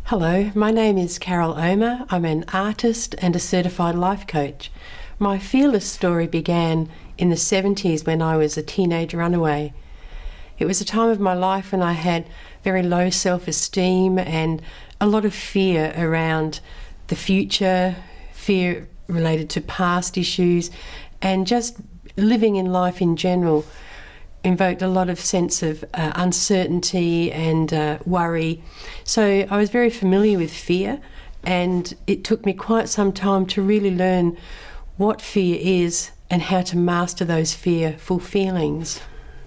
Hello, my name is Carol Omer. I'm an artist and a certified life coach. My fearless story began in the 70s when I was a teenage runaway. It was a time of my life when I had very low self-esteem and a lot of fear around the future, fear related to past issues, and just living in life in general invoked a lot of sense of uncertainty and worry. So I was very familiar with fear, and it took me quite some time to really learn what fear is and how to master those fearful feelings.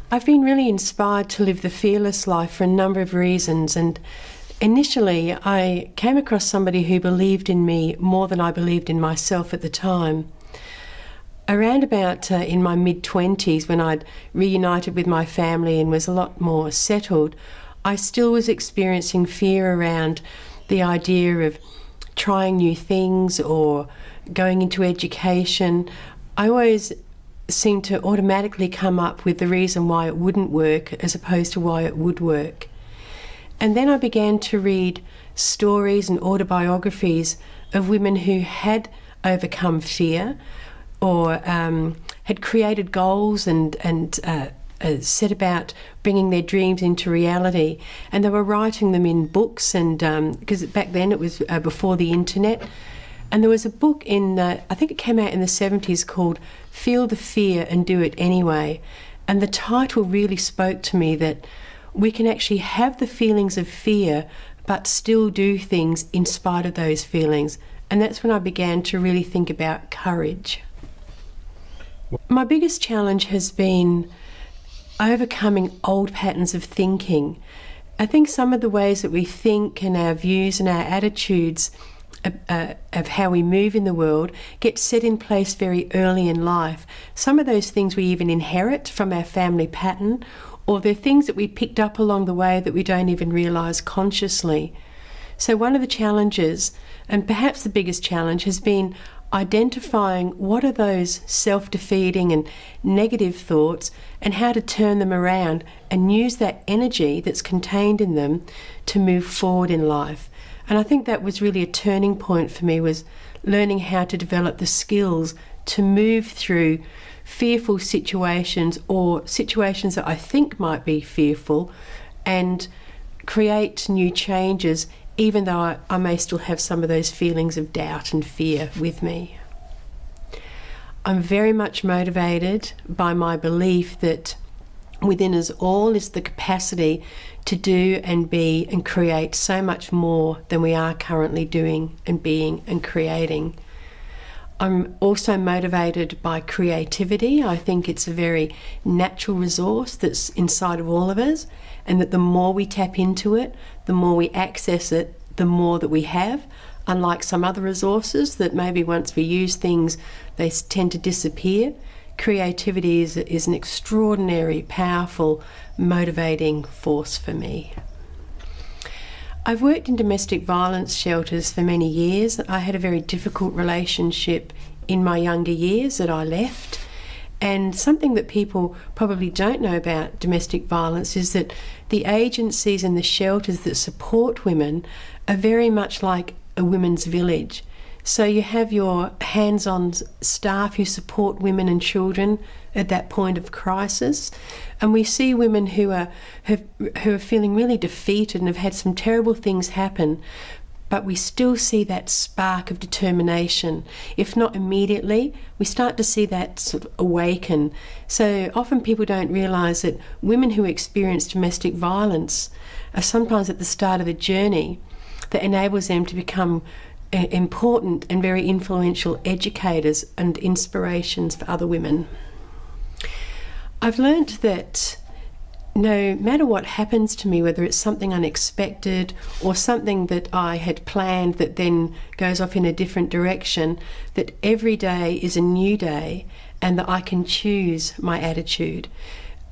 I've been really inspired to live the fearless life for a number of reasons, and initially I came across somebody who believed in me more than I believed in myself at the time. Around about in my mid-20s, when I'd reunited with my family and was a lot more settled, I still was experiencing fear around the idea of trying new things or going into education. I always seemed to automatically come up with the reason why it wouldn't work as opposed to why it would work. And then I began to read stories and autobiographies of women who had overcome fear, or had created goals and set about bringing their dreams into reality. And they were writing them in books, and because back then it was before the internet. And there was a book I think it came out in the 70s, called Feel the Fear and Do It Anyway. And the title really spoke to me, that we can actually have the feelings of fear but still do things in spite of those feelings. And that's when I began to really think about courage. My biggest challenge has been overcoming old patterns of thinking. I think some of the ways that we think and our views and our attitudes of how we move in the world get set in place very early in life. Some of those things we even inherit from our family pattern, or they're things that we picked up along the way that we don't even realise consciously. So one of the challenges, and perhaps the biggest challenge, has been identifying what are those self-defeating and negative thoughts and how to turn them around and use that energy that's contained in them to move forward in life. And I think that was really a turning point for me, was learning how to develop the skills to move through fearful situations, or situations that I think might be fearful, and create new changes, even though I may still have some of those feelings of doubt and fear with me. I'm very much motivated by my belief that within us all is the capacity to do and be and create so much more than we are currently doing and being and creating. I'm also motivated by creativity. I think it's a very natural resource that's inside of all of us, and that the more we tap into it, the more we access it, the more that we have. Unlike some other resources that maybe once we use things, they tend to disappear. Creativity is an extraordinary, powerful, motivating force for me. I've worked in domestic violence shelters for many years. I had a very difficult relationship in my younger years that I left. And something that people probably don't know about domestic violence is that the agencies and the shelters that support women are very much like a women's village. So you have your hands-on staff who support women and children at that point of crisis, and we see women who are feeling really defeated and have had some terrible things happen, but we still see that spark of determination. If not immediately, we start to see that sort of awaken. So often people don't realise that women who experience domestic violence are sometimes at the start of a journey that enables them to become important and very influential educators and inspirations for other women. I've learnt that no matter what happens to me, whether it's something unexpected or something that I had planned that then goes off in a different direction, that every day is a new day and that I can choose my attitude.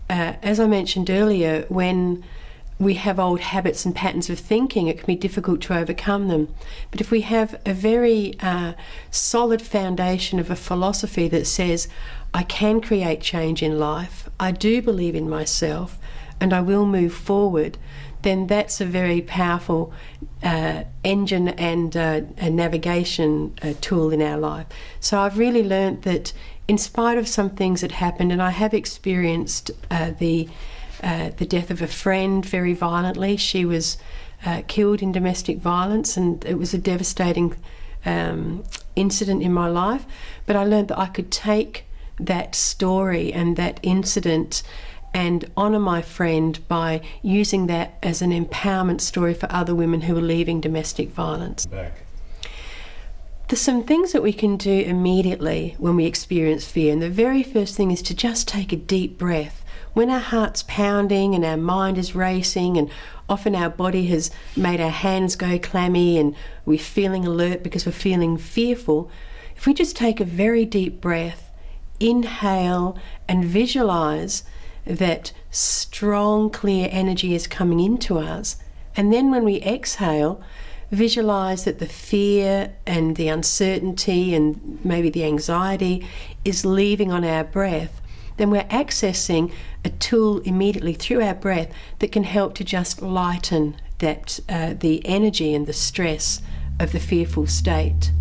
As I mentioned earlier, when we have old habits and patterns of thinking, it can be difficult to overcome them. But if we have a very solid foundation of a philosophy that says, I can create change in life, I do believe in myself, and I will move forward, then that's a very powerful engine and a navigation tool in our life. So I've really learnt that in spite of some things that happened, and I have experienced the death of a friend very violently. She was killed in domestic violence, and it was a devastating incident in my life. But I learned that I could take that story and that incident and honour my friend by using that as an empowerment story for other women who are leaving domestic violence. There's some things that we can do immediately when we experience fear, and the very first thing is to just take a deep breath. When our heart's pounding and our mind is racing, and often our body has made our hands go clammy and we're feeling alert because we're feeling fearful, if we just take a very deep breath, inhale and visualise that strong, clear energy is coming into us, and then when we exhale, visualise that the fear and the uncertainty and maybe the anxiety is leaving on our breath, then we're accessing a tool immediately through our breath that can help to just lighten that the energy and the stress of the fearful state.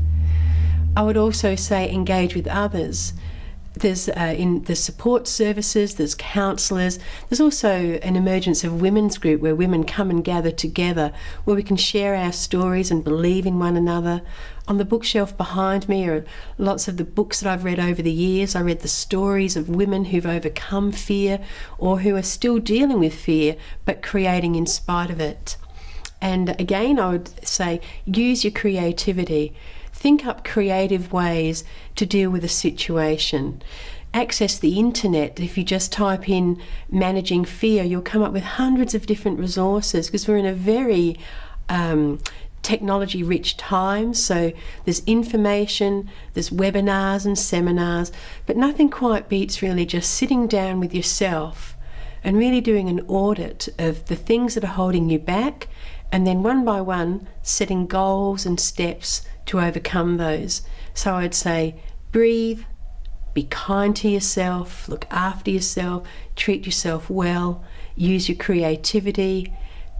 I would also say engage with others. There's in the support services, there's counsellors. There's also an emergence of women's group where women come and gather together, where we can share our stories and believe in one another. On the bookshelf behind me are lots of the books that I've read over the years. I read the stories of women who've overcome fear or who are still dealing with fear but creating in spite of it. And again, I would say use your creativity. Think up creative ways to deal with a situation. Access the internet. If you just type in managing fear, you'll come up with hundreds of different resources, because we're in a very technology-rich time. So there's information, there's webinars and seminars, but nothing quite beats really just sitting down with yourself and really doing an audit of the things that are holding you back, and then one by one setting goals and steps to overcome those. So I'd say breathe, be kind to yourself, look after yourself, treat yourself well, use your creativity,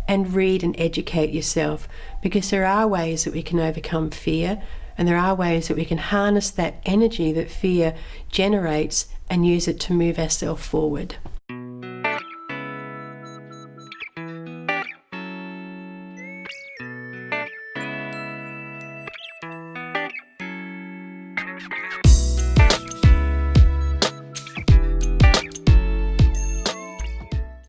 and read and educate yourself, because there are ways that we can overcome fear, and there are ways that we can harness that energy that fear generates and use it to move ourselves forward.